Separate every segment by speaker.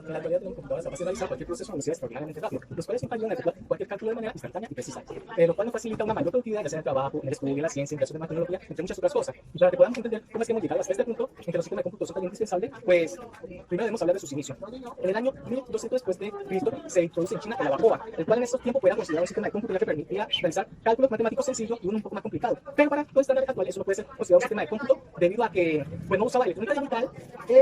Speaker 1: En la actualidad tenemos computadoras capaces de realizar cualquier proceso a velocidad extraordinariamente rápida, los cuales nos ayudan a efectuar cualquier cálculo de manera instantánea y precisa, lo cual nos facilita una mayor productividad, ya sea en el trabajo, en el estudio, en la ciencia, en la tecnología, entre muchas otras cosas. Y para que podamos entender cómo es que hemos llegado hasta este punto en que los sistemas de cómputo son tan indispensables, pues primero debemos hablar de sus inicios. En el año 1200 después de Cristo se introduce en China el abacoa, el cual en estos tiempos era considerado un sistema de cómputo que permitía realizar cálculos matemáticos sencillos y uno un poco más complicado. Pero para los estándares actuales eso no puede ser considerado un sistema de cómputo debido a que pues, no usaba electrónica digital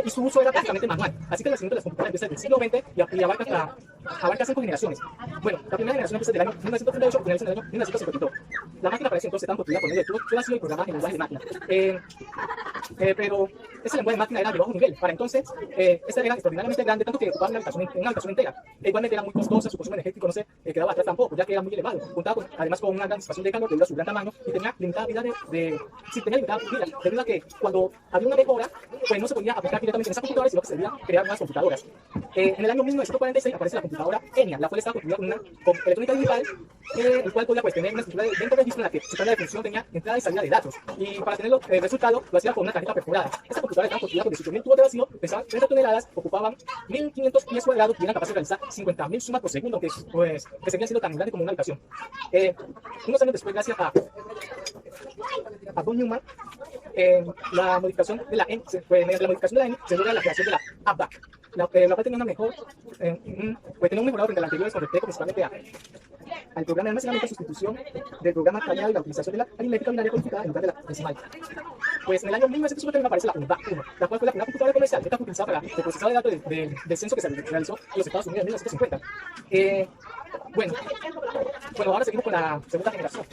Speaker 1: y su uso era prácticamente manual. Así que el nacimiento de las computadoras empieza desde el siglo XX y abarca 5 generaciones. Bueno, la primera generación empieza desde el año 1938 y finaliza en el año 1952. La máquina para ese entonces estaba construida por medio de tubo vacío y programada en lenguaje de máquina. Pero ese lenguaje de máquina era de bajo nivel. Para entonces, esta era extraordinariamente grande, tanto que ocupaba una habitación entera. Igualmente era muy costosa, su consumo energético no se quedaba atrás tampoco, ya que era muy elevado. Contaba además con una gran disipación de calor debido a su gran tamaño y tenía limitada vida debido a que cuando había una mejora, pues no se podía aplicar directamente en esas computadoras, sino que se debía crear nuevas computadoras. En el año 1946 aparece la computadora ENIAC, la cual estaba construida con electrónica digital, el cual podía pues, tener una estructura de registro en la que su tabla de función tenía entrada y salida de datos. Y para tener el resultado lo hacía con una tarjeta perforada. Esta computadora estaba construida con 18.000 tubos de vacío, pesaban 30 toneladas, ocupaban 1.500 pies cuadrados y eran capaces de realizar 50.000 sumas por segundo, que seguía siendo tan grande como una habitación. Unos años después, gracias a von Neumann, la modificación de la ENI, mediante la modificación de la ENI se logra la creación de la ABAC, la cual tenía tenía un mejorado frente a la anterior con respecto principalmente al programa de almacenamiento y sustitución del programa cambiado y la utilización de la aritmética binaria codificada en lugar de la decimal. Pues en el año 1951 aparece la UNIVAC-1, la cual fue la primera computadora comercial que utilizada para el procesado de datos del censo que se realizó en los Estados Unidos en 1950. Bueno, ahora seguimos con la segunda generación.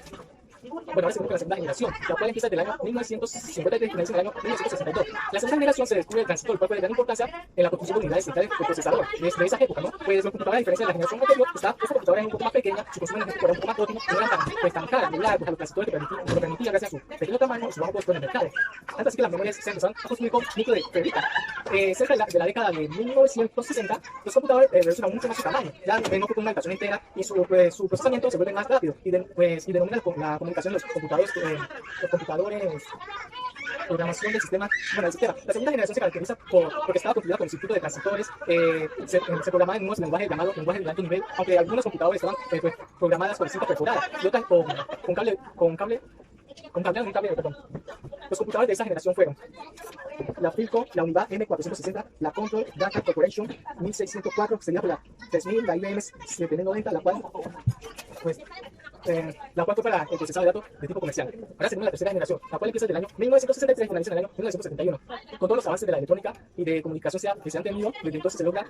Speaker 1: Ahora seguimos con la segunda generación, la cual empieza desde el año 1953 y finaliza en el año 1962. La segunda generación se descubre el transistor, el cual fue de gran importancia en la construcción de unidades centrales del procesador. Desde esa época, ¿no? Pues la computadora, a diferencia de la generación anterior, esta computadora es un poco más pequeña, su consumo energético era un poco más óptimo, no era tan cara, debido a los transistores que lo permitía gracias a su pequeño tamaño y su bajo costo en el mercado. Tanto así que las memorias se empezaron a construir con núcleo de ferrita. Cerca de la década de 1960, los computadores reducen mucho más su tamaño, ya no ocupan una habitación entera y su procesamiento se vuelve más rápido y denominan la comunicación de los computadores, programación del sistema. Bueno, el sistema. La segunda generación se caracteriza porque estaba construida con un circuito de transistores, se programaba en unos lenguajes llamados lenguajes de alto nivel, aunque algunos computadores estaban programadas con cinta perforada y otras con cable. Los computadores de esa generación fueron la Philco, la Univac M460, la Control Data Corporation 1604, seguida por la 3000, la IBM 7090, la cual fue para el procesado de datos de tipo comercial. Ahora seguimos la tercera generación, la cual empieza desde el año 1963 y finaliza en el año 1971. Con todos los avances de la electrónica y de comunicación que se han tenido, desde entonces se logra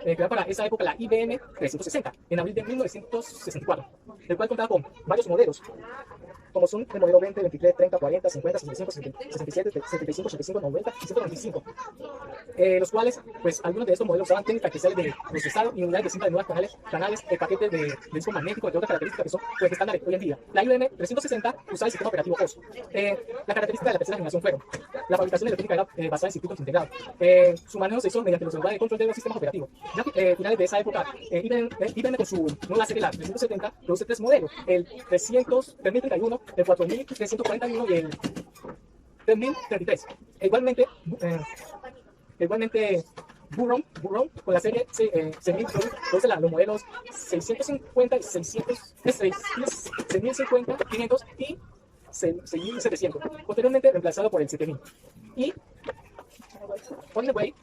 Speaker 1: crear para esa época la IBM 360, en abril de 1964, el cual contaba con varios modelos, como son el modelo 20, 23, 30, 40, 50, 65, 67, 75, 85, 90 y 195, los cuales, pues, algunos de estos modelos usaban técnicas especiales de procesado y unidades de cinta de nuevos canales, paquetes de disco magnético, entre otras características que son, pues, estándares hoy en día. La IBM 360 usaba el sistema operativo OS. La característica de la tercera generación fueron: la fabricación electrónica era basada en circuitos integrados. Su manejo se hizo mediante los lenguajes de control de los sistemas operativos. Ya que finales de esa época, IBM con su nueva serie, la 370, produce tres modelos: el 3031, el 4341 y el 3033. Igualmente Burroughs con la serie 6000 produce los modelos 650 y 6050, 500 y 6700, posteriormente reemplazado por el 7000. Y Horneway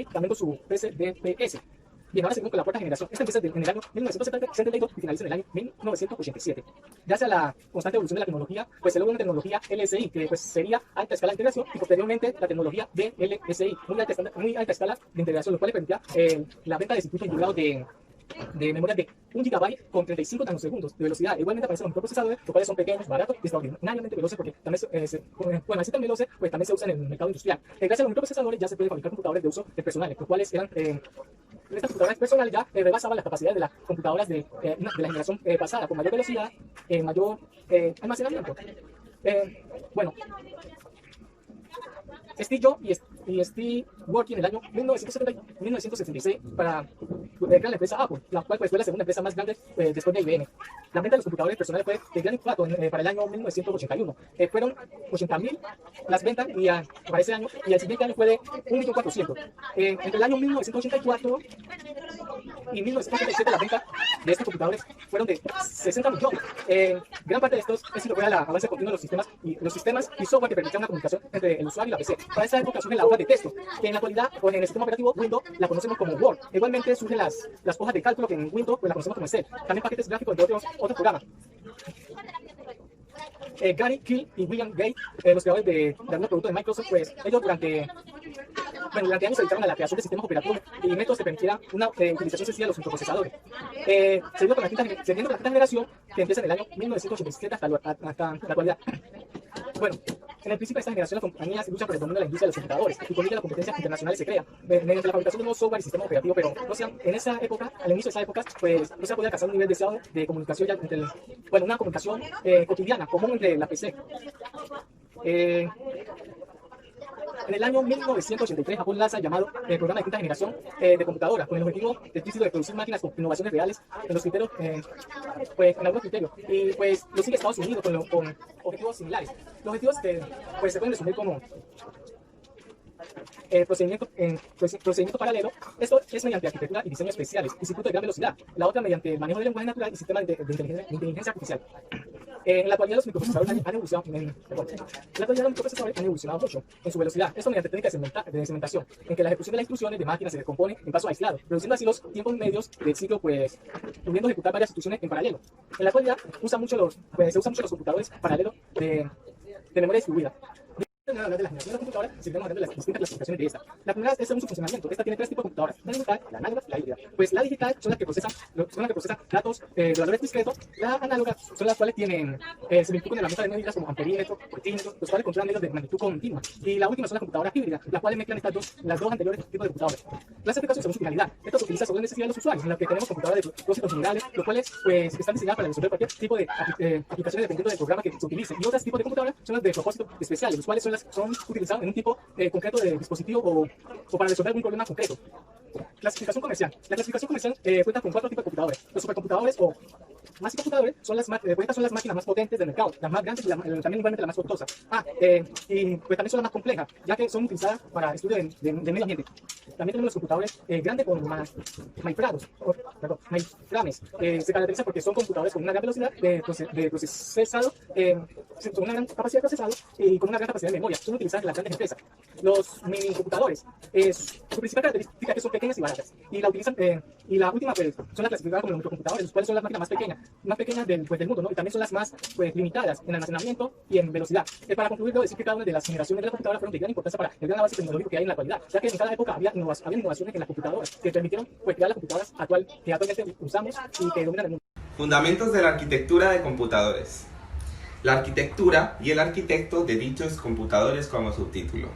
Speaker 1: también con su PCDPS. Bien, ahora seguimos con la cuarta generación. Esta empieza en el año 1972 y finaliza en el año 1987. Gracias a la constante evolución de la tecnología, pues se logra una tecnología LSI, que pues sería alta escala de integración, y posteriormente la tecnología DLSI, muy alta escala de integración, lo cual le permitía la venta de circuitos integrados de memoria de 1 GB con 35 nanosegundos de velocidad. Igualmente aparecen los microprocesadores, los cuales son pequeños, baratos y extraordinariamente veloces, porque también así tan veloces, pues también se usan en el mercado industrial. Gracias a los microprocesadores ya se pueden fabricar computadores de uso personales, los cuales eran estas computadoras personales ya rebasaban las capacidades de las computadoras de la generación pasada, con mayor velocidad, mayor almacenamiento. Steve Jobs y Steve Wozniak en el año 1976 para crea la empresa Apple, la cual pues, fue la segunda empresa más grande después de IBM. La venta de los computadores personales fue de gran impacto para el año 1981. Fueron 80.000 las ventas para ese año, y el siguiente año fue de 1.400.000. Entre el año 1984 y 1987 las ventas de estos computadores fueron de 60 millones. Gran parte de estos es lo que era el avance continuo de los sistemas y software que permitían una comunicación entre el usuario y la PC. Para esta época surge la hoja de texto, que en la actualidad, con el sistema operativo Windows, la conocemos como Word. Igualmente surgen las hojas de cálculo, que en Windows pues, la conocemos como Excel. También paquetes gráficos de otros programas. Gary Hill y William Gates, los creadores de algunos productos de Microsoft, pues ellos durante años se dedicaron a la creación de sistemas operativos y métodos que permitieran una utilización sencilla de los microprocesadores. Se dio con la quinta generación, que empieza en el año 1987 hasta la actualidad. Bueno, en el principio de esta generación, las compañías luchan por el dominio de la industria de los computadores y con ella la competencia internacional se crea mediante la fabricación de nuevos software y sistemas operativos, pero en esa época, al inicio de esa época, pues no se podía alcanzar un nivel deseado de comunicación ya entre una comunicación cotidiana, común entre la PC. En el año 1983, Apple lanza el llamado programa de quinta generación de computadoras, con el objetivo explícito de producir máquinas con innovaciones reales en los criterios, pues en algunos criterios. Y pues lo sigue Estados Unidos con objetivos similares. Los objetivos pues, se pueden resumir como procedimiento paralelo. Esto es mediante arquitectura y diseño especiales y circuitos de gran velocidad. La otra mediante manejo de lenguaje natural y sistemas de inteligencia artificial. En la actualidad los microprocesadores han evolucionado mucho en su velocidad. Esto mediante técnicas de segmentación, en que la ejecución de las instrucciones de máquinas se descompone en pasos aislados, reduciendo así los tiempos medios del ciclo, pues pudiendo ejecutar varias instrucciones en paralelo. En la actualidad se usan mucho los computadores paralelos de memoria distribuida. De la generación de la computadora, seguiremos hablando de las distintas clasificaciones de esta. La primera es según su funcionamiento. Esta tiene tres tipos de computadoras: la digital, la análoga y la híbrida. Pues la digital son las que procesan datos de valores discretos. La análoga son las cuales tienen similitud con herramientas de medidas como amperímetro, voltímetro, los cuales controlan medios de magnitud continua. Y la última son las computadoras híbridas, las cuales mezclan las dos anteriores tipos de computadoras. Clasificación según su finalidad. Esto se utiliza según la necesidad de los usuarios, en la que tenemos computadoras de propósitos generales, los cuales pues están diseñadas para resolver cualquier tipo de aplicaciones dependiendo del programa que se utilice. Y otros tipos de computadoras son las de propósitos especiales, los cuales son utilizados en un tipo concreto de dispositivo o para resolver algún problema concreto. Clasificación comercial. La clasificación comercial cuenta con 4 tipos de computadores. Los supercomputadores o más computadores son las máquinas más potentes del mercado, las más grandes y también igualmente las más costosas. Y pues también son las más complejas, ya que son utilizadas para estudio del medio ambiente. También tenemos los computadores grandes con mainframes. Se caracterizan porque son computadores con una gran velocidad de procesado, con una gran capacidad de procesado y con una gran capacidad de memoria. Son utilizadas en las grandes empresas. Los mini computadores, su principal característica es que son pequeñas y baratas. Y la última pues, son las clasificadas como los microcomputadores, los cuales son las máquinas más pequeñas del mundo, ¿no? Y también son las más limitadas en almacenamiento y en velocidad. Para concluir, debo decir que cada una de las generaciones de la computadora fueron de gran importancia para el gran avance tecnológico que hay en la actualidad, ya que en cada época había innovaciones en las computadoras que permitieron pues, crear las computadoras que actualmente usamos y que dominan el mundo.
Speaker 2: Fundamentos de la arquitectura de computadores. La arquitectura y el arquitecto de dichos computadores como subtítulo.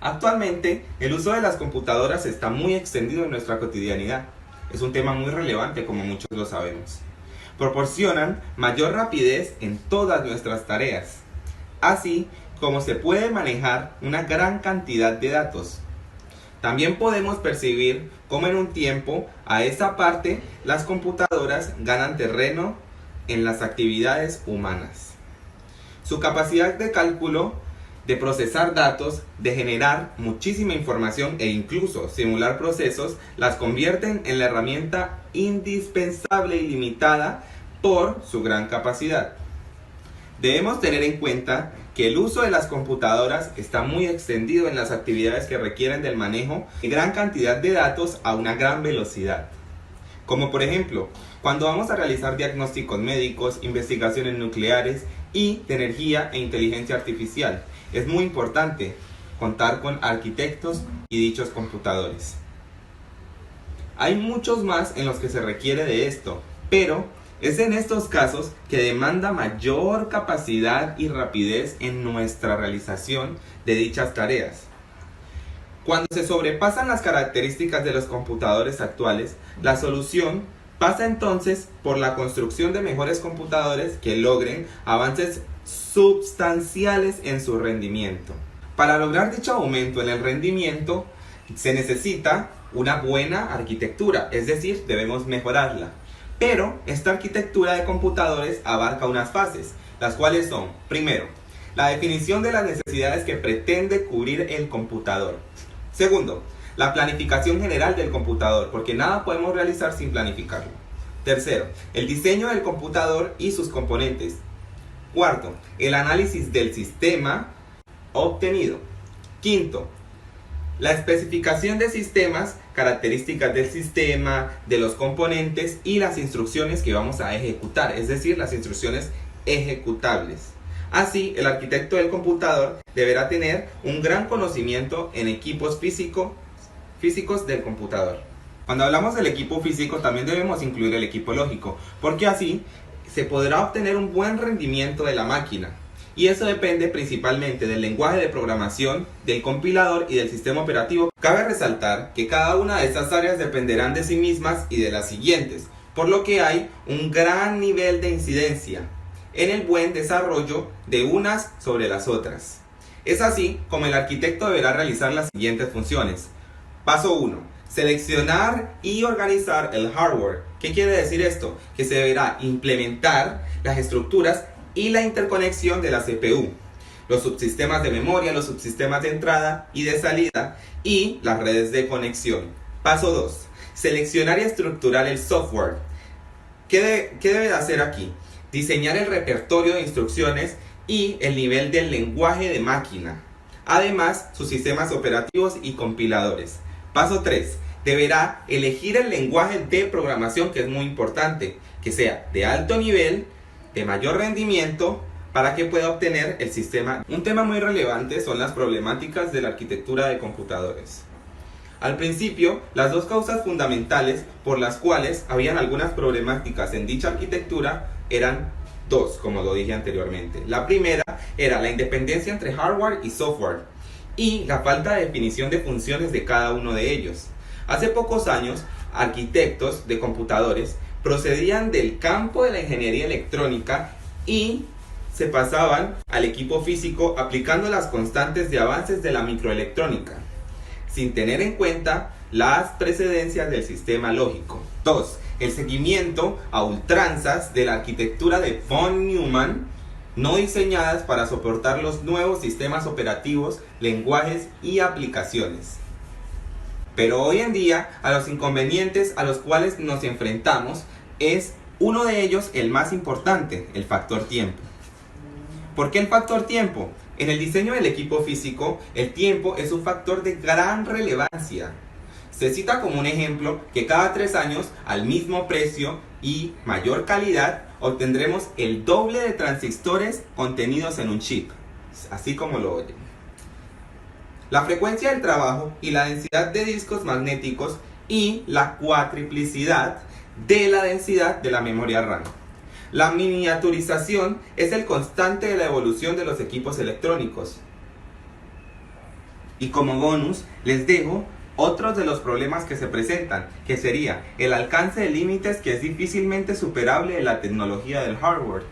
Speaker 2: Actualmente, el uso de las computadoras está muy extendido en nuestra cotidianidad. Es un tema muy relevante, como muchos lo sabemos. Proporcionan mayor rapidez en todas nuestras tareas, así como se puede manejar una gran cantidad de datos. También podemos percibir cómo en un tiempo a esa parte las computadoras ganan terreno en las actividades humanas. Su capacidad de cálculo, de procesar datos, de generar muchísima información e incluso simular procesos, las convierten en la herramienta indispensable y limitada por su gran capacidad. Debemos tener en cuenta que el uso de las computadoras está muy extendido en las actividades que requieren del manejo de gran cantidad de datos a una gran velocidad. Como por ejemplo, cuando vamos a realizar diagnósticos médicos, investigaciones nucleares y de energía e inteligencia artificial, es muy importante contar con arquitectos y dichos computadores. Hay muchos más en los que se requiere de esto, pero es en estos casos que demanda mayor capacidad y rapidez en nuestra realización de dichas tareas. Cuando se sobrepasan las características de los computadores actuales, la solución pasa entonces por la construcción de mejores computadores que logren avances sustanciales en su rendimiento. Para lograr dicho aumento en el rendimiento, Se necesita una buena arquitectura, es decir, debemos mejorarla. Pero esta arquitectura de computadores abarca unas fases, las cuales son, primero, la definición de las necesidades que pretende cubrir el computador. Segundo, la planificación general del computador, porque nada podemos realizar sin planificarlo. Tercero, el diseño del computador y sus componentes. Cuarto, el análisis del sistema obtenido. Quinto, la especificación de sistemas, características del sistema, de los componentes y las instrucciones que vamos a ejecutar, es decir, las instrucciones ejecutables. Así, el arquitecto del computador deberá tener un gran conocimiento en equipos físicos del computador. Cuando hablamos del equipo físico, también debemos incluir el equipo lógico, porque así se podrá obtener un buen rendimiento de la máquina. Y eso depende principalmente del lenguaje de programación, del compilador y del sistema operativo. Cabe resaltar que cada una de estas áreas dependerán de sí mismas y de las siguientes, por lo que hay un gran nivel de incidencia en el buen desarrollo de unas sobre las otras. Es así como el arquitecto deberá realizar las siguientes funciones. Paso 1. Seleccionar y organizar el hardware. ¿Qué quiere decir esto? Que se deberá implementar las estructuras y la interconexión de la CPU, los subsistemas de memoria, los subsistemas de entrada y de salida y las redes de conexión. Paso 2. Seleccionar y estructurar el software. ¿Qué debe de hacer aquí? Diseñar el repertorio de instrucciones y el nivel del lenguaje de máquina. Además, sus sistemas operativos y compiladores. Paso 3. Deberá elegir el lenguaje de programación, que es muy importante, que sea de alto nivel, de mayor rendimiento, para que pueda obtener el sistema. Un tema muy relevante son las problemáticas de la arquitectura de computadores. Al principio, las dos causas fundamentales por las cuales habían algunas problemáticas en dicha arquitectura eran dos, como lo dije anteriormente. La primera era la independencia entre hardware y software y la falta de definición de funciones de cada uno de ellos. Hace pocos años, arquitectos de computadores procedían del campo de la ingeniería electrónica y se pasaban al equipo físico aplicando las constantes de avances de la microelectrónica, sin tener en cuenta las precedencias del sistema lógico. 2. El seguimiento a ultranzas de la arquitectura de von Neumann, no diseñadas para soportar los nuevos sistemas operativos, lenguajes y aplicaciones. Pero hoy en día, a los inconvenientes a los cuales nos enfrentamos es uno de ellos el más importante, el factor tiempo. ¿Por qué el factor tiempo? En el diseño del equipo físico, el tiempo es un factor de gran relevancia. Se cita como un ejemplo que cada 3 años, al mismo precio y mayor calidad, obtendremos el doble de transistores contenidos en un chip, así como lo oyen. La frecuencia del trabajo y la densidad de discos magnéticos y la cuatriplicidad de la densidad de la memoria RAM. La miniaturización es el constante de la evolución de los equipos electrónicos. Y como bonus, les dejo otros de los problemas que se presentan, que sería el alcance de límites que es difícilmente superable en la tecnología del hardware.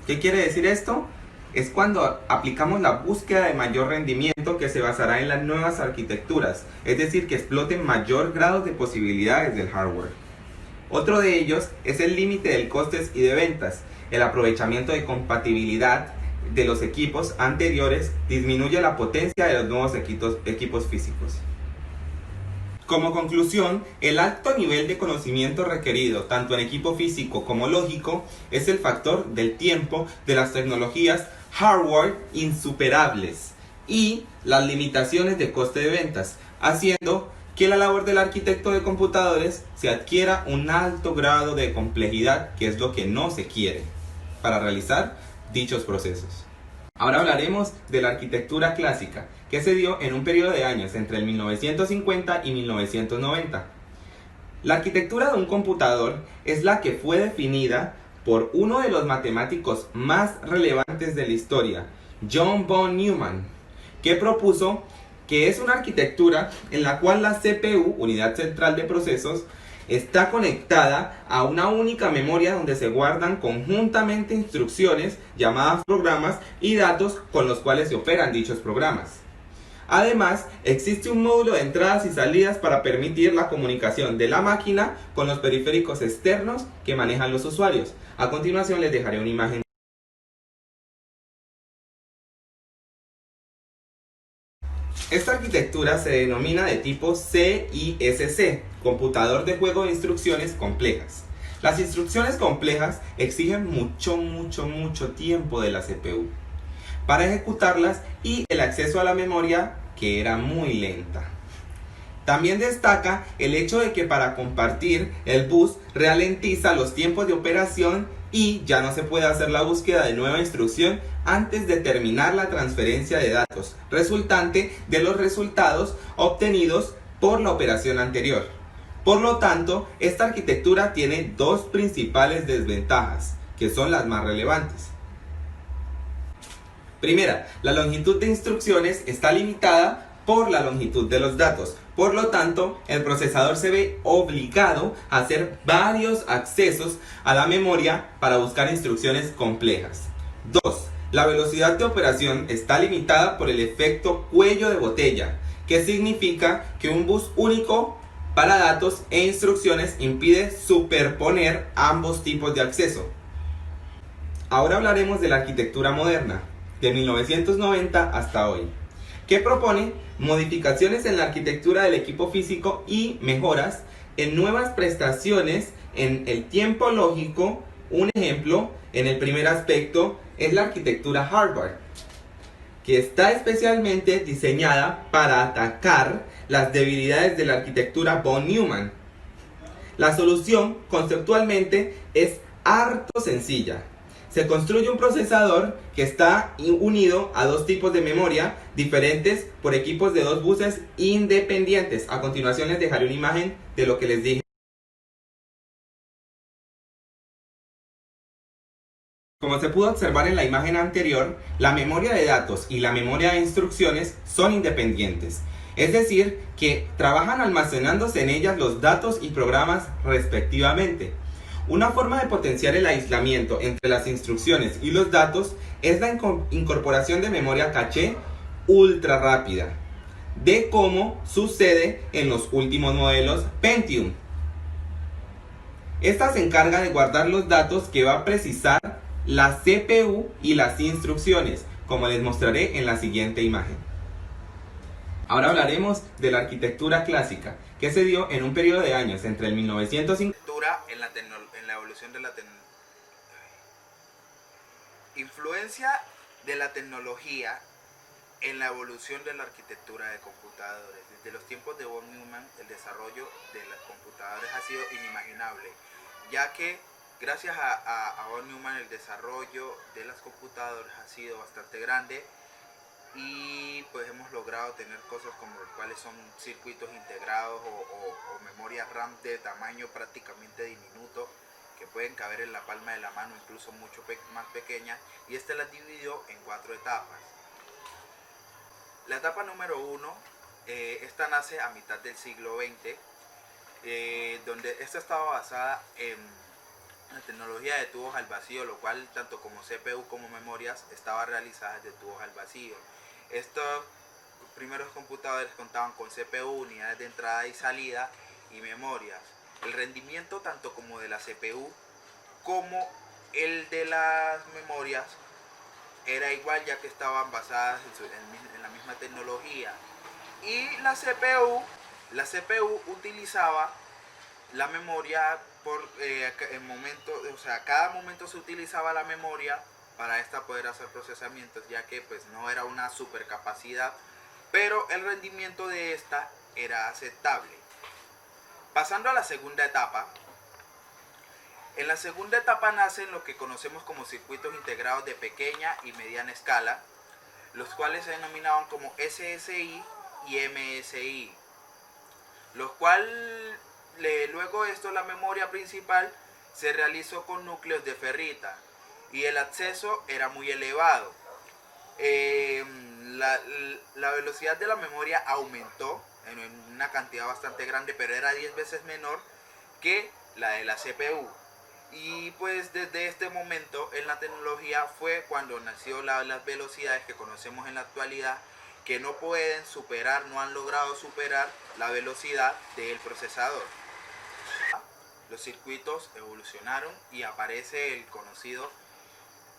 Speaker 2: ¿Qué quiere decir esto? Es cuando aplicamos la búsqueda de mayor rendimiento que se basará en las nuevas arquitecturas, es decir, que exploten mayor grado de posibilidades del hardware. Otro de ellos es el límite del costes y de ventas. El aprovechamiento de compatibilidad de los equipos anteriores disminuye la potencia de los nuevos equipos físicos. Como conclusión, el alto nivel de conocimiento requerido, tanto en equipo físico como lógico, es el factor del tiempo de las tecnologías hardware insuperables y las limitaciones de coste de ventas, haciendo que la labor del arquitecto de computadores se adquiera un alto grado de complejidad, que es lo que no se quiere para realizar dichos procesos. Ahora hablaremos de la arquitectura clásica, que se dio en un periodo de años entre el 1950 y 1990. La arquitectura de un computador es la que fue definida por uno de los matemáticos más relevantes de la historia, John von Neumann, que propuso que es una arquitectura en la cual la CPU, unidad central de procesos, está conectada a una única memoria donde se guardan conjuntamente instrucciones llamadas programas y datos con los cuales se operan dichos programas. Además, existe un módulo de entradas y salidas para permitir la comunicación de la máquina con los periféricos externos que manejan los usuarios. A continuación les dejaré una imagen. Esta arquitectura se denomina de tipo CISC, computador de juego de instrucciones complejas. Las instrucciones complejas exigen mucho tiempo de la CPU para ejecutarlas y el acceso a la memoria, que era muy lenta. También destaca el hecho de que para compartir el bus ralentiza los tiempos de operación y ya no se puede hacer la búsqueda de nueva instrucción antes de terminar la transferencia de datos resultante de los resultados obtenidos por la operación anterior. Por lo tanto, esta arquitectura tiene dos principales desventajas, que son las más relevantes. Primera, la longitud de instrucciones está limitada por la longitud de los datos. Por lo tanto, el procesador se ve obligado a hacer varios accesos a la memoria para buscar instrucciones complejas. 2. La velocidad de operación está limitada por el efecto cuello de botella, que significa que un bus único para datos e instrucciones impide superponer ambos tipos de acceso. Ahora hablaremos de la arquitectura moderna, de 1990 hasta hoy, que propone modificaciones en la arquitectura del equipo físico y mejoras en nuevas prestaciones en el tiempo lógico. Un ejemplo, en el primer aspecto, es la arquitectura Harvard, que está especialmente diseñada para atacar las debilidades de la arquitectura von Neumann. La solución conceptualmente es harto sencilla. Se construye un procesador que está unido a dos tipos de memoria diferentes por equipos de dos buses independientes. A continuación les dejaré una imagen de lo que les dije. Como se pudo observar en la imagen anterior, la memoria de datos y la memoria de instrucciones son independientes. Es decir, que trabajan almacenándose en ellas los datos y programas respectivamente. Una forma de potenciar el aislamiento entre las instrucciones y los datos es la incorporación de memoria caché ultra rápida, de cómo sucede en los últimos modelos Pentium. Esta se encarga de guardar los datos que va a precisar la CPU y las instrucciones, como les mostraré en la siguiente imagen. Ahora hablaremos de la arquitectura clásica, que se dio en un periodo de años entre el 1950
Speaker 3: en la evolución de la influencia de la tecnología en la evolución de la arquitectura de computadores. Desde los tiempos de von Neumann, el desarrollo de los computadores ha sido inimaginable, ya que gracias a von Neumann el desarrollo de las computadoras ha sido bastante grande y pues hemos logrado tener cosas como los cuales son circuitos integrados o memorias RAM de tamaño prácticamente diminuto que pueden caber en la palma de la mano, incluso mucho más pequeñas, y este las dividió en 4 etapas. La etapa número 1, esta nace a mitad del siglo XX, donde esta estaba basada en la tecnología de tubos al vacío, lo cual tanto como CPU como memorias estaba realizadas de tubos al vacío. Estos primeros computadores contaban con CPU, unidades de entrada y salida y memorias. El rendimiento tanto como de la CPU como el de las memorias era igual, ya que estaban basadas en la misma tecnología. Y la CPU utilizaba la memoria por cada momento se utilizaba la memoria para poder hacer procesamientos, ya que pues no era una super capacidad, pero el rendimiento de esta era aceptable. Pasando a la segunda etapa. En la segunda etapa nacen lo que conocemos como circuitos integrados de pequeña y mediana escala, los cuales se denominaban como SSI y MSI, los cuales luego esto la memoria principal se realizó con núcleos de ferrita y el acceso era muy elevado. La velocidad de la memoria aumentó en una cantidad bastante grande, pero era 10 veces menor que la de la CPU. Y pues desde este momento en la tecnología fue cuando nació las velocidades que conocemos en la actualidad, que no pueden superar, no han logrado superar la velocidad del procesador. Los circuitos evolucionaron y aparece el conocido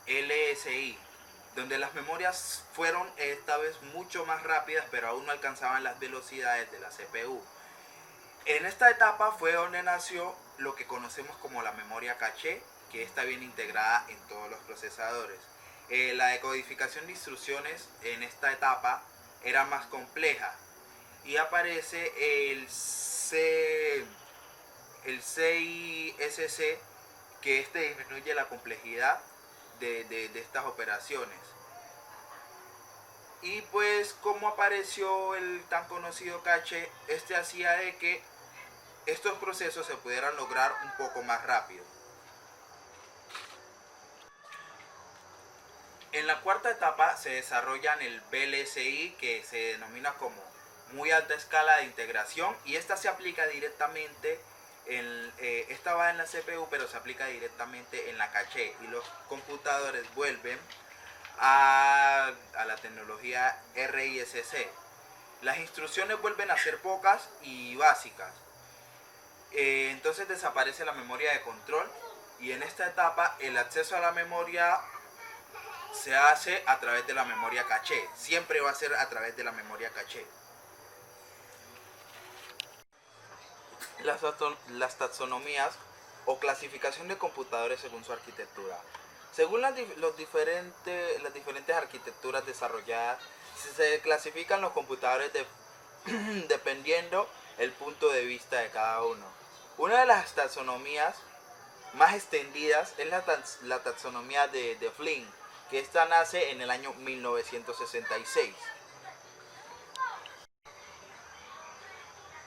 Speaker 3: LSI, donde las memorias fueron esta vez mucho más rápidas, pero aún no alcanzaban las velocidades de la CPU. En esta etapa fue donde nació lo que conocemos como la memoria caché, que está bien integrada en todos los procesadores. La decodificación de instrucciones en esta etapa era más compleja y aparece el CISC, que disminuye la complejidad de estas operaciones. Y pues como apareció el tan conocido caché, hacía de que estos procesos se pudieran lograr un poco más rápido. En la cuarta etapa se desarrollan el VLSI, que se denomina como muy alta escala de integración, y esta se aplica directamente esta va en la CPU, pero se aplica directamente en la caché, y los computadores vuelven a la tecnología RISC. Las instrucciones vuelven a ser pocas y básicas. Entonces desaparece la memoria de control, y en esta etapa el acceso a la memoria se hace a través de la memoria caché. Siempre va a ser a través de la memoria caché. Las taxonomías o clasificación de computadores según su arquitectura. Según las diferentes arquitecturas desarrolladas, se clasifican los computadores dependiendo el punto de vista de cada uno. Una de las taxonomías más extendidas es la taxonomía de Flynn, que esta nace en el año 1966.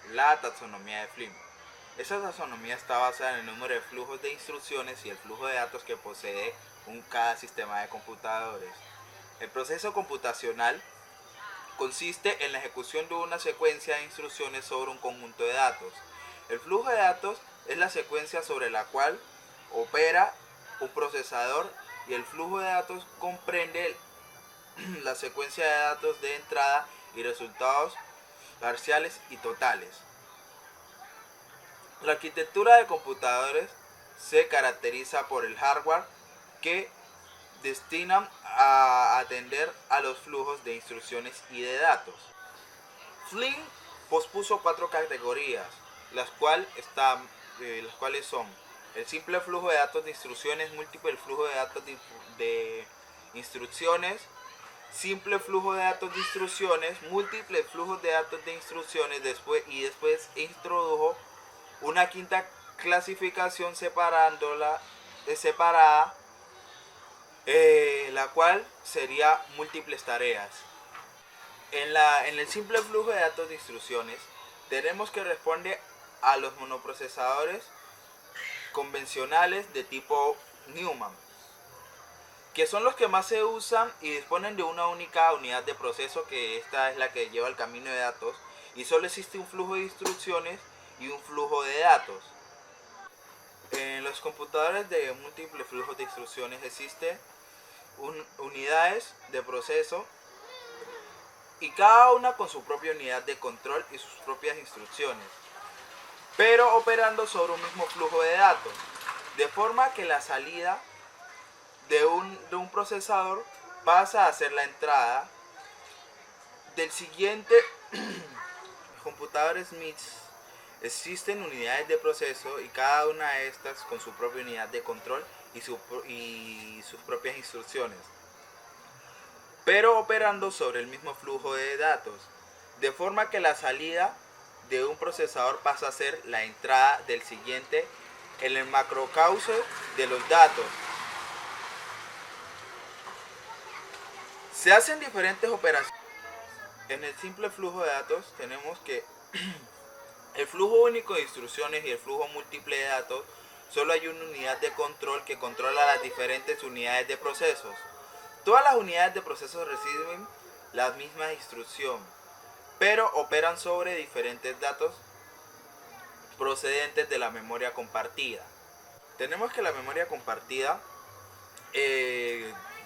Speaker 3: La taxonomía de Flynn. Esta taxonomía está basada en el número de flujos de instrucciones y el flujo de datos que posee cada sistema de computadores. El proceso computacional consiste en la ejecución de una secuencia de instrucciones sobre un conjunto de datos. El flujo de datos es la secuencia sobre la cual opera un procesador, y el flujo de datos comprende la secuencia de datos de entrada y resultados parciales y totales. La arquitectura de computadores se caracteriza por el hardware que destinan a atender a los flujos de instrucciones y de datos. Flynn pospuso 4 categorías, las cuales son el simple flujo de datos de instrucciones, múltiple flujo de datos de instrucciones, simple flujo de datos de instrucciones, múltiples flujos de datos de instrucciones, después introdujo una quinta clasificación separada, la cual sería múltiples tareas. En el simple flujo de datos de instrucciones tenemos que responde a los monoprocesadores convencionales de tipo Neumann, que son los que más se usan y disponen de una única unidad de proceso, que esta es la que lleva el camino de datos, y solo existe un flujo de instrucciones y un flujo de datos. En los computadores de múltiples flujos de instrucciones existen unidades de proceso, y cada una con su propia unidad de control y sus propias instrucciones, pero operando sobre un mismo flujo de datos, de forma que la salida de un procesador pasa a ser la entrada del siguiente. Computadores MIPS existen unidades de proceso, y cada una de estas con su propia unidad de control y sus propias instrucciones, pero operando sobre el mismo flujo de datos, de forma que la salida de un procesador pasa a ser la entrada del siguiente en el macrocauce de los datos. Se hacen diferentes operaciones. En el simple flujo de datos tenemos que el flujo único de instrucciones y el flujo múltiple de datos, solo hay una unidad de control que controla las diferentes unidades de procesos. Todas las unidades de procesos reciben la misma instrucción, pero operan sobre diferentes datos procedentes de la memoria compartida. Tenemos que la memoria compartida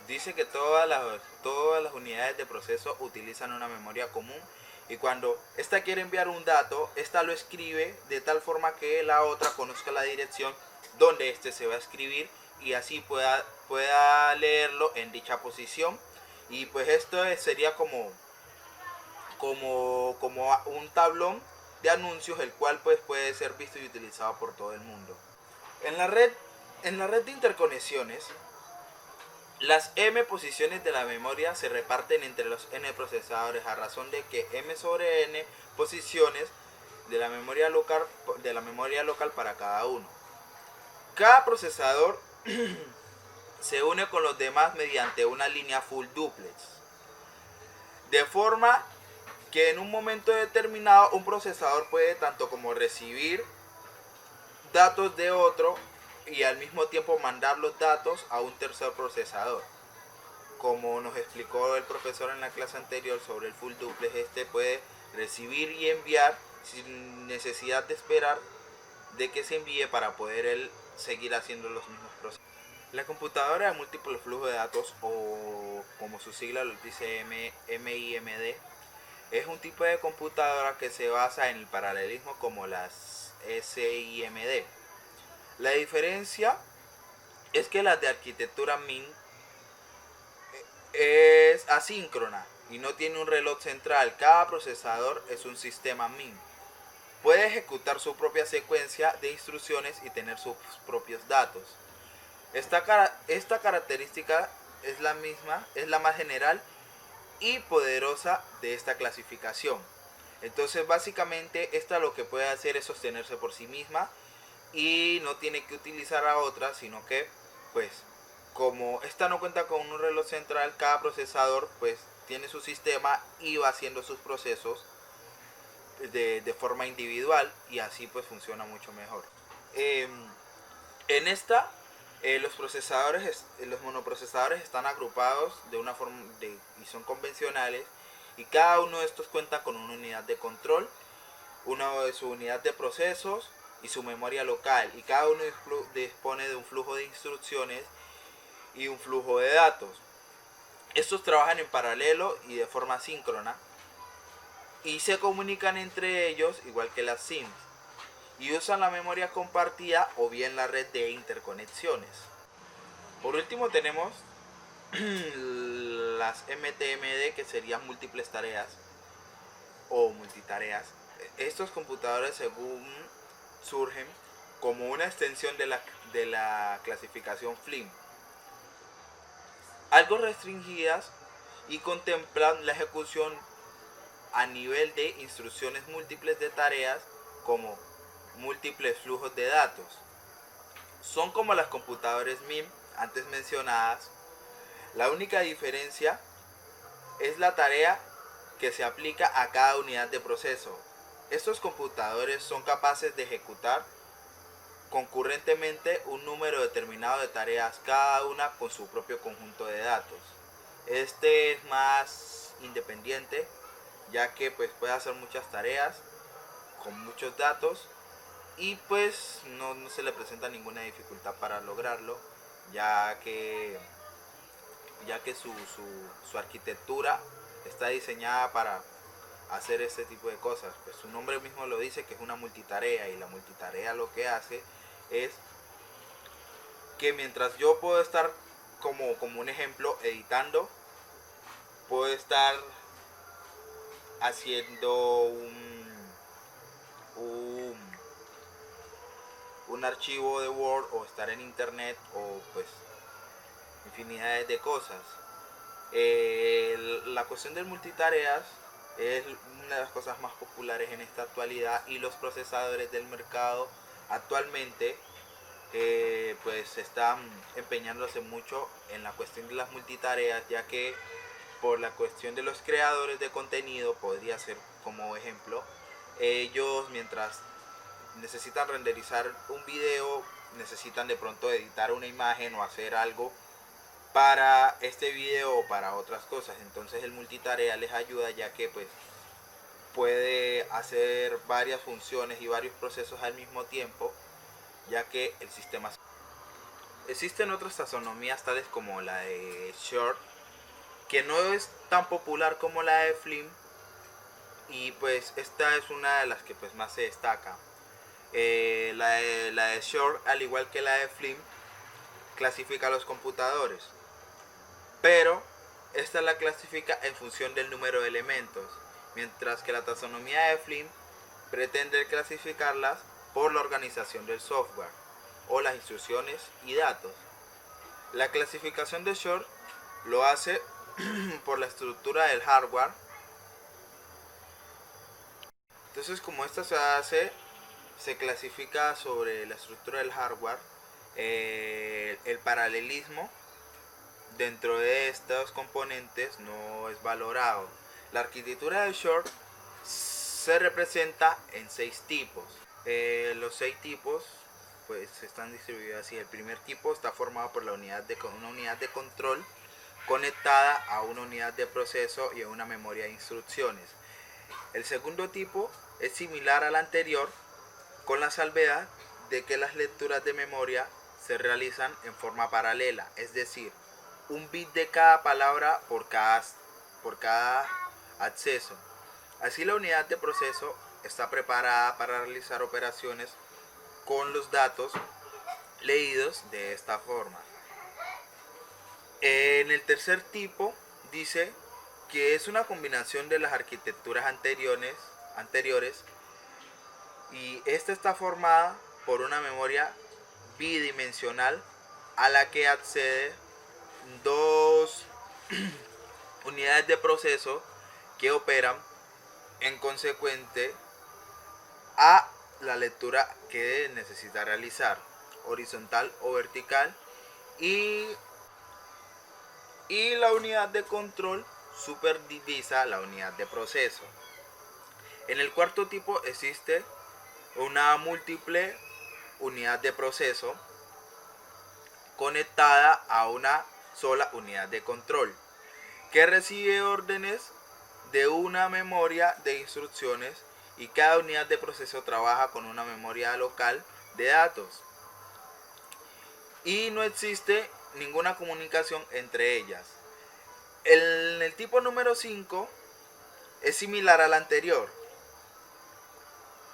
Speaker 3: dice que todas las unidades de proceso utilizan una memoria común y cuando esta quiere enviar un dato, esta lo escribe de tal forma que la otra conozca la dirección donde este se va a escribir y así pueda leerlo en dicha posición. Y pues esto sería como un tablón de anuncios, el cual pues puede ser visto y utilizado por todo el mundo. En la red de interconexiones, las m posiciones de la memoria se reparten entre los n procesadores a razón de que m sobre n posiciones de la memoria local para cada uno. Cada procesador se une con los demás mediante una línea full duplex, de forma que en un momento determinado un procesador puede tanto como recibir datos de otro y al mismo tiempo mandar los datos a un tercer procesador. Como nos explicó el profesor en la clase anterior sobre el full duplex, este puede recibir y enviar sin necesidad de esperar de que se envíe para poder él seguir haciendo los mismos procesos. La computadora de múltiple flujo de datos, o como su sigla lo dice MIMD, es un tipo de computadora que se basa en el paralelismo como las SIMD. La diferencia es que las de arquitectura MIN es asíncrona y no tiene un reloj central. Cada procesador es un sistema MIN. Puede ejecutar su propia secuencia de instrucciones y tener sus propios datos. Esta característica es la más general y poderosa de esta clasificación. Entonces básicamente esta lo que puede hacer es sostenerse por sí misma y no tiene que utilizar a otra, sino que pues como esta no cuenta con un reloj central, cada procesador pues tiene su sistema y va haciendo sus procesos de forma individual y así pues funciona mucho mejor. En esta los monoprocesadores están agrupados de una forma y son convencionales y cada uno de estos cuenta con una unidad de control, una de su unidad de procesos y su memoria local, y cada uno dispone de un flujo de instrucciones y un flujo de datos. Estos trabajan en paralelo y de forma síncrona y se comunican entre ellos igual que las SIMs y usan la memoria compartida o bien la red de interconexiones. Por último tenemos las MTMD, que serían múltiples tareas o multitareas. Estos computadores según surgen como una extensión de la clasificación FLIM, algo restringidas y contemplan la ejecución a nivel de instrucciones múltiples de tareas como múltiples flujos de datos. Son como las computadoras MIM antes mencionadas. La única diferencia es la tarea que se aplica a cada unidad de proceso. Estos computadores son capaces de ejecutar concurrentemente un número determinado de tareas, cada una con su propio conjunto de datos. Este es más independiente, ya que pues puede hacer muchas tareas con muchos datos y pues no se le presenta ninguna dificultad para lograrlo, ya que su arquitectura está diseñada para hacer este tipo de cosas. Pues su nombre mismo lo dice, que es una multitarea, y la multitarea lo que hace es que mientras yo puedo estar como un ejemplo editando, puedo estar haciendo un archivo de Word o estar en internet o pues infinidades de cosas. La cuestión del multitareas es una de las cosas más populares en esta actualidad y los procesadores del mercado actualmente pues están empeñándose mucho en la cuestión de las multitareas, ya que por la cuestión de los creadores de contenido, podría ser como ejemplo, ellos mientras necesitan renderizar un video, necesitan de pronto editar una imagen o hacer algo para este video o para otras cosas. Entonces el multitarea les ayuda, ya que pues puede hacer varias funciones y varios procesos al mismo tiempo, ya que el sistema existen otras taxonomías tales como la de Short, que no es tan popular como la de Flynn, y pues esta es una de las que pues más se destaca. La de Short, al igual que la de Flynn, clasifica a los computadores, pero esta la clasifica en función del número de elementos, mientras que la taxonomía de Flynn pretende clasificarlas por la organización del software o las instrucciones y datos. La clasificación de Short lo hace por la estructura del hardware. Entonces, como esta se hace, se clasifica sobre la estructura del hardware, el paralelismo dentro de estos componentes no es valorado. La arquitectura de Short se representa en 6 tipos. Los 6 tipos pues están distribuidos así. El primer tipo está formado por una unidad de control conectada a una unidad de proceso y a una memoria de instrucciones. El segundo tipo es similar al anterior, con la salvedad de que las lecturas de memoria se realizan en forma paralela, es decir, un bit de cada palabra por cada acceso. Así, la unidad de proceso está preparada para realizar operaciones con los datos leídos de esta forma. En el tercer tipo dice que es una combinación de las arquitecturas anteriores, y esta está formada por una memoria bidimensional a la que accede dos unidades de proceso que operan en consecuente a la lectura que necesita realizar, horizontal o vertical, y la unidad de control superdivisa la unidad de proceso. En el cuarto tipo existe una múltiple unidad de proceso conectada a una sola unidad de control, que recibe órdenes de una memoria de instrucciones, y cada unidad de proceso trabaja con una memoria local de datos y no existe ninguna comunicación entre ellas. El tipo número 5 es similar al anterior,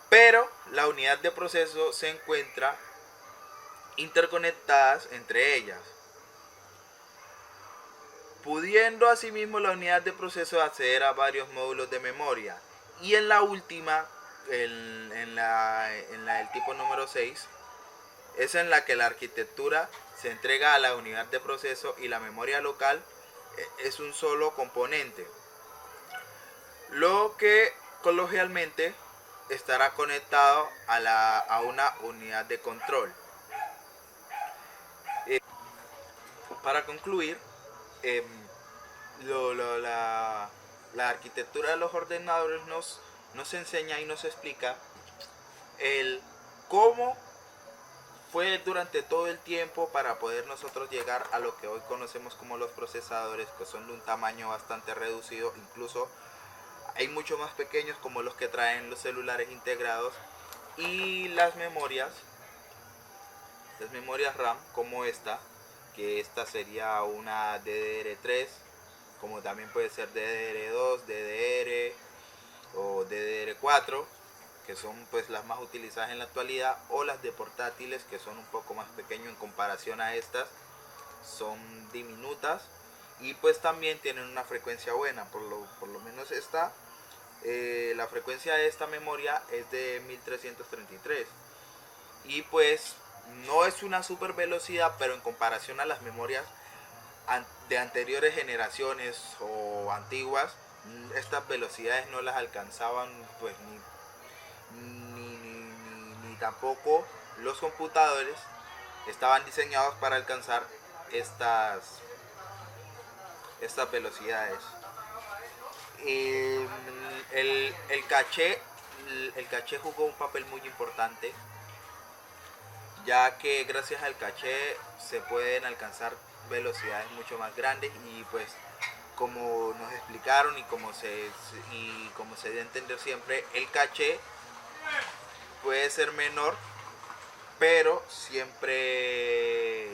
Speaker 3: pero la unidad de proceso se encuentra interconectadas entre ellas, pudiendo asimismo la unidad de proceso acceder a varios módulos de memoria. Y en la última, en la del tipo número 6, es en la que la arquitectura se entrega a la unidad de proceso y la memoria local es un solo componente, lo que coloquialmente estará conectado a una unidad de control. Para concluir, eh, la arquitectura de los ordenadores nos enseña y nos explica el cómo fue durante todo el tiempo para poder nosotros llegar a lo que hoy conocemos como los procesadores, que son de un tamaño bastante reducido. Incluso hay mucho más pequeños, como los que traen los celulares integrados, y las memorias RAM, como esta, que esta sería una DDR3, como también puede ser DDR2, DDR o DDR4, que son pues las más utilizadas en la actualidad, o las de portátiles, que son un poco más pequeños en comparación a estas, son diminutas, y pues también tienen una frecuencia buena. Por lo menos esta, la frecuencia de esta memoria es de 1333, y pues no es una super velocidad, pero en comparación a las memorias de anteriores generaciones o antiguas, estas velocidades no las alcanzaban pues ni tampoco los computadores estaban diseñados para alcanzar estas velocidades. El caché jugó un papel muy importante, ya que gracias al caché se pueden alcanzar velocidades mucho más grandes, y pues como nos explicaron y como se debe entender siempre, el caché puede ser menor pero siempre